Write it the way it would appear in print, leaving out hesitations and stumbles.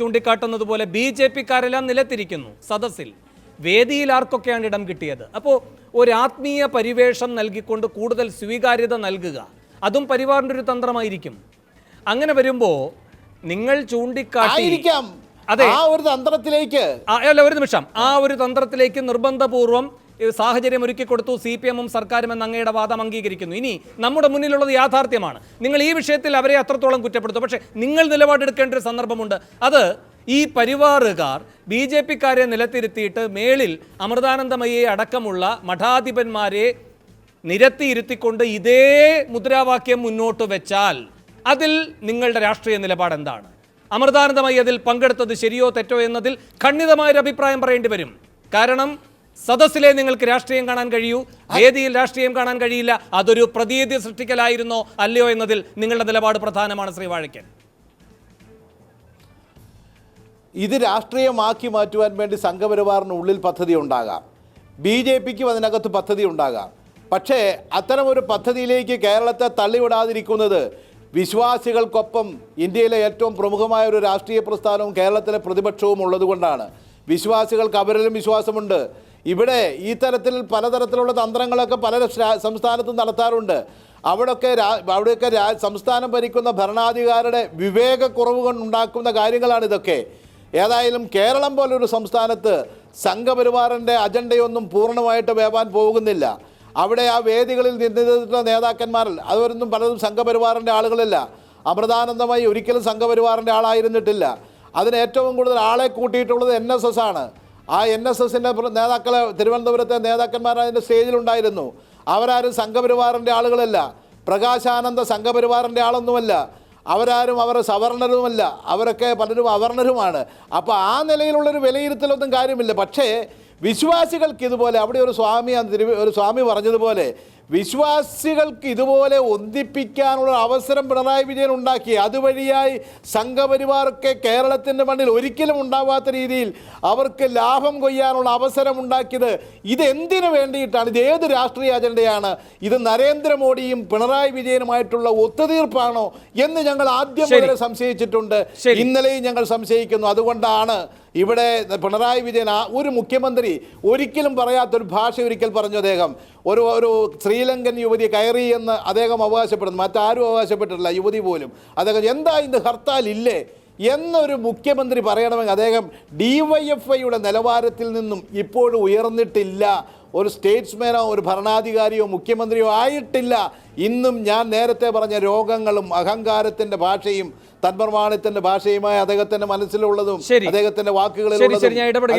ചൂണ്ടിക്കാട്ടുന്നത് പോലെ BJP-ക്കാരെല്ലാം നിലത്തിരിക്കുന്നു സദസ്സിൽ. വേദിയിൽ ആർക്കൊക്കെയാണ് ഇടം കിട്ടിയത്? അപ്പോൾ ഒരു ആത്മീയ പരിവേഷം നൽകിക്കൊണ്ട് കൂടുതൽ സ്വീകാര്യത നൽകുക, അതും പരിവാറിൻ്റെ ഒരു തന്ത്രമായിരിക്കും. അങ്ങനെ വരുമ്പോൾ നിങ്ങൾ ചൂണ്ടിക്കാട്ടി അതെ ഒരു തന്ത്രത്തിലേക്ക് ഒരു നിമിഷം ആ ഒരു തന്ത്രത്തിലേക്ക് നിർബന്ധപൂർവം സാഹചര്യം ഒരുക്കി കൊടുത്തു CPM-ഉം സർക്കാരും എന്ന അങ്ങയുടെ വാദം അംഗീകരിക്കുന്നു. ഇനി നമ്മുടെ മുന്നിലുള്ളത് യാഥാർത്ഥ്യമാണ്. നിങ്ങൾ ഈ വിഷയത്തിൽ അവരെ അത്രത്തോളം കുറ്റപ്പെടുത്തും, പക്ഷേ നിങ്ങൾ നിലപാടെടുക്കേണ്ട ഒരു സന്ദർഭമുണ്ട്. അത് ഈ പരിവാറുകാർ BJP-ക്കാരെ നിലത്തിരുത്തിയിട്ട് മേളിൽ അമൃതാനന്ദമയെ അടക്കമുള്ള മഠാധിപന്മാരെ നിരത്തിയിരുത്തിക്കൊണ്ട് ഇതേ മുദ്രാവാക്യം മുന്നോട്ട് വെച്ചാൽ അതിൽ നിങ്ങളുടെ രാഷ്ട്രീയ നിലപാട് എന്താണ്? അമൃതാനന്ദമയി അതിൽ പങ്കെടുത്തത് ശരിയോ തെറ്റോ എന്നതിൽ ഖണ്ഡിതമായൊരു അഭിപ്രായം പറയേണ്ടി വരും. കാരണം സദസ്സിലെ നിങ്ങൾക്ക് രാഷ്ട്രീയം കാണാൻ കഴിയൂ, വേദിയിൽ രാഷ്ട്രീയം കാണാൻ കഴിയില്ല. അതൊരു പ്രതീതി സൃഷ്ടിക്കലായിരുന്നോ അല്ലയോ എന്നതിൽ നിങ്ങളുടെ നിലപാട് പ്രധാനമാണ്. ശ്രീ വാഴക്കൻ, ഇത് രാഷ്ട്രീയമാക്കി മാറ്റുവാൻ വേണ്ടി സംഘപരിവാറിനുള്ളിൽ പദ്ധതി ഉണ്ടാകാം, BJP-ക്കും അതിനകത്ത് പദ്ധതി ഉണ്ടാകാം. പക്ഷേ അത്തരം ഒരു പദ്ധതിയിലേക്ക് കേരളത്തെ തള്ളിവിടാതിരിക്കുന്നത് വിശ്വാസികൾക്കൊപ്പം ഇന്ത്യയിലെ ഏറ്റവും പ്രമുഖമായ ഒരു രാഷ്ട്രീയ പ്രസ്ഥാനവും കേരളത്തിലെ പ്രതിപക്ഷവും ഉള്ളതുകൊണ്ടാണ്. വിശ്വാസികൾക്ക് അവരിലും വിശ്വാസമുണ്ട്. ഇവിടെ ഈ തരത്തിൽ പലതരത്തിലുള്ള തന്ത്രങ്ങളൊക്കെ പല സംസ്ഥാനത്തും നടത്താറുണ്ട്. അവിടെയൊക്കെ സംസ്ഥാനം ഭരിക്കുന്ന ഭരണാധികാരിയുടെ വിവേകക്കുറവ് കൊണ്ടുണ്ടാക്കുന്ന കാര്യങ്ങളാണ് ഇതൊക്കെ. ഏതായാലും കേരളം പോലൊരു സംസ്ഥാനത്ത് സംഘപരിവാറിൻ്റെ അജണ്ടയൊന്നും പൂർണ്ണമായിട്ട് വേവാൻ പോകുന്നില്ല. അവിടെ ആ വേദികളിൽ നിന്നിട്ടുള്ള നേതാക്കന്മാരിൽ അവരൊന്നും പലതും സംഘപരിവാറിൻ്റെ ആളുകളല്ല. അമൃതാനന്ദമയി ഒരിക്കലും സംഘപരിവാറിൻ്റെ ആളായിരുന്നിട്ടില്ല. അതിന് ഏറ്റവും കൂടുതൽ ആളെ കൂട്ടിയിട്ടുള്ളത് NSS ആണ്. ആ NSS-ൻ്റെ നേതാക്കളെ തിരുവനന്തപുരത്തെ നേതാക്കന്മാർ അതിൻ്റെ സ്റ്റേജിലുണ്ടായിരുന്നു. അവരാരും സംഘപരിവാറിൻ്റെ ആളുകളല്ല. പ്രകാശാനന്ദ സംഘപരിവാറിൻ്റെ ആളൊന്നുമല്ല. അവരാരും അവർ സവർണരുമല്ല. അവരൊക്കെ പലരും അവർണരുമാണ്. അപ്പോൾ ആ നിലയിലുള്ളൊരു വിലയിരുത്തലൊന്നും കാര്യമില്ല. പക്ഷേ വിശ്വാസികൾക്ക് ഇതുപോലെ അവിടെ ഒരു സ്വാമി പറഞ്ഞതുപോലെ വിശ്വാസികൾക്ക് ഇതുപോലെ ഒന്നിപ്പിക്കാനുള്ള അവസരം പിണറായി വിജയൻ ഉണ്ടാക്കി. അതുവഴിയായി സംഘപരിവാറൊക്കെ കേരളത്തിൻ്റെ മണ്ണിൽ ഒരിക്കലും ഉണ്ടാവാത്ത രീതിയിൽ അവർക്ക് ലാഭം കൊയ്യാനുള്ള അവസരം ഉണ്ടാക്കിയത് ഇതെന്തിനു വേണ്ടിയിട്ടാണ്? ഇത് ഏത് രാഷ്ട്രീയ അജണ്ടയാണ്? ഇത് നരേന്ദ്രമോദിയും പിണറായി വിജയനുമായിട്ടുള്ള ഒത്തുതീർപ്പാണോ എന്ന് ഞങ്ങൾ ആദ്യം മുതലേ സംശയിച്ചിട്ടുണ്ട്. ഇന്നലെയും ഞങ്ങൾ സംശയിക്കുന്നു. അതുകൊണ്ടാണ് ഇവിടെ പിണറായി വിജയൻ ഒരു മുഖ്യമന്ത്രി ഒരിക്കലും പറയാത്തൊരു ഭാഷ ഒരിക്കൽ പറഞ്ഞു. അദ്ദേഹം ഒരു ശ്രീലങ്കൻ യുവതി കയറി എന്ന് അദ്ദേഹം അവകാശപ്പെടുന്നു. മറ്റാരും അവകാശപ്പെട്ടിട്ടില്ല, യുവതി പോലും. അദ്ദേഹം എന്താ ഇന്ന് ഹർത്താൽ ഇല്ലേ എന്നൊരു മുഖ്യമന്ത്രി പറയണമെങ്കിൽ അദ്ദേഹം DYFIയുടെ നിലവാരത്തിൽ നിന്നും ഇപ്പോഴും ഉയർന്നിട്ടില്ല. ഒരു സ്റ്റേറ്റ്സ്മാനോ ഒരു ഭരണാധികാരിയോ മുഖ്യമന്ത്രിയോ ആയിട്ടില്ല. ഇന്നും ഞാൻ നേരത്തെ പറഞ്ഞ രോഗങ്ങളും അഹങ്കാരത്തിൻ്റെ ഭാഷയും തന്മർമാണത്തിൻ്റെ ഭാഷയുമായി അദ്ദേഹത്തിൻ്റെ മനസ്സിലുള്ളതും അദ്ദേഹത്തിൻ്റെ വാക്കുകളിലുള്ളതും